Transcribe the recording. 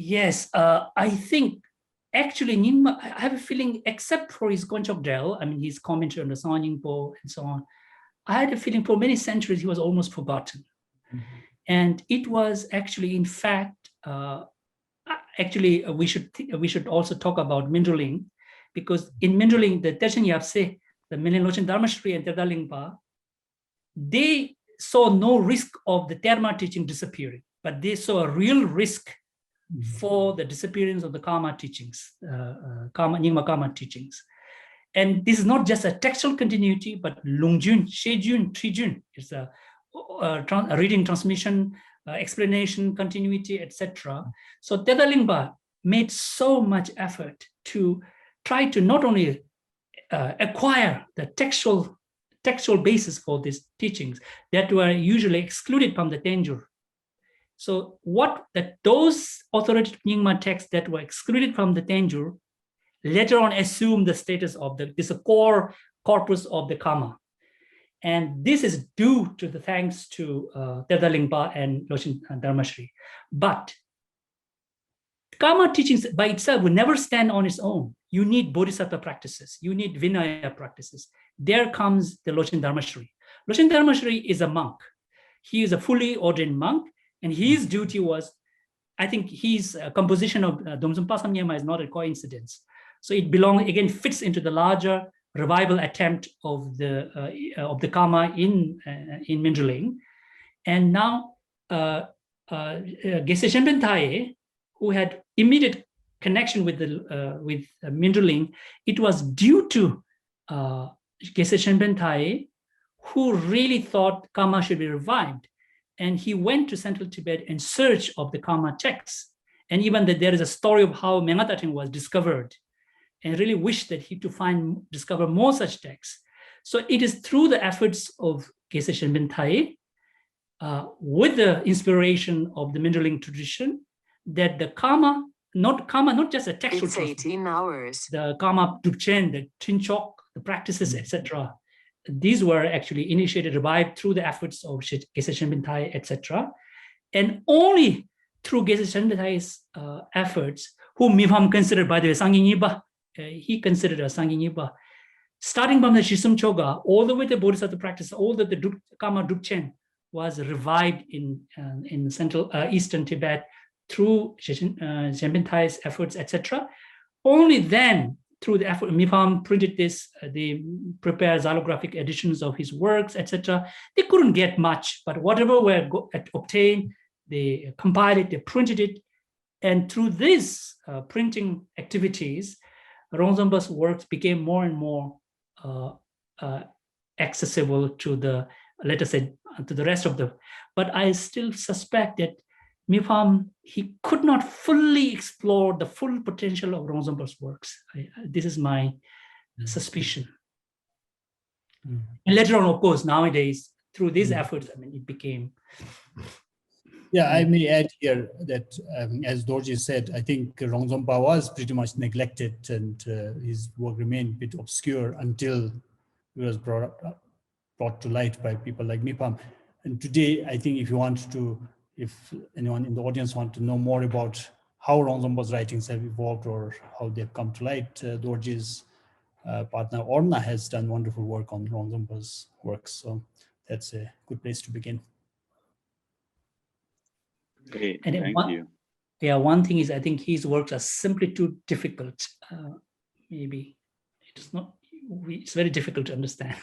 Yes, I think actually Nyingma, I have a feeling, except for his Wangchuk Del, I mean, his commentary on the Song Nyingpo and so on, I had a feeling for many centuries he was almost forgotten. Mm-hmm. And it was actually, in fact, we should also talk about Mindroling, because in Mindroling, the Techen Yapse, the Milen Lochin Dharmashri and Terdalingpa, they saw no risk of the Terma teaching disappearing, but they saw a real risk for the disappearance of the Karma teachings, Nyingma Karma teachings. And this is not just a textual continuity, but Longjun, Shejun, Trijun. It's a reading, transmission, explanation, continuity, etc. So Tedalingpa made so much effort to try to not only acquire the textual basis for these teachings that were usually excluded from the Tenjur. So those authoritative Nyingma texts that were excluded from the Tenjur later on assumed the status of this core corpus of the Karma. And this is due to the thanks to Terdalingpa and Loshin Dharmashri. But Karma teachings by itself will never stand on its own. You need Bodhisattva practices. You need Vinaya practices. There comes the Loshin Dharmashri. Loshin Dharmashri is a monk. He is a fully ordained monk, and his duty was, I think his composition of Rongzompa Samyama is not a coincidence. So it fits into the larger revival attempt of the Karma in Mindroling. And now Geshe Shenpen Taye, who had immediate connection with Mindroling, it was due to Geshe Shenpen Taye, who really thought Karma should be revived. And he went to Central Tibet in search of the Karma texts. And even that there is a story of how Mengatateng was discovered, and really wished that he to discover more such texts. So it is through the efforts of Geshe Shenpen Taye, with the inspiration of the Mindroling tradition, that the Karma, not just a textual, it's 18 hours. The Karma Dukchen, the Trinchok, the practices, etc. These were actually initiated, revived through the efforts of Geshe Shenpen Taye, etc. And only through Geshe Shenpen Taye's efforts, whom Mifam considered, by the way, Sangye Nyingpa, he considered a Sangye Nyingpa, starting from the Shisum Choga, all the way to Bodhisattva practice, all the Karma Dukchen was revived in central eastern Tibet through Shenpen Taye's efforts, etc. Only then, through the effort, Mifam printed this, they prepared xylographic editions of his works, etc. They couldn't get much, but whatever were obtained, they compiled it, they printed it. And through these printing activities, Rongzompa's works became more and more accessible to the, let us say, to the rest of the, but I still suspect that Mifam, he could not fully explore the full potential of Rongzompa's works. This is my suspicion. And later on, of course, nowadays, through these efforts, I mean, it became. Yeah, I may add here that, as Dorji said, I think Rongzompa was pretty much neglected, and his work remained a bit obscure until it was brought to light by people like Mifam. And today, I think if anyone in the audience wants to know more about how Rongzompa's writings have evolved or how they've come to light, Dorji's partner Orna has done wonderful work on Rongzompa's works. So that's a good place to begin. Great, and thank you. Yeah, one thing is I think his works are simply too difficult. Maybe it's not. It's very difficult to understand.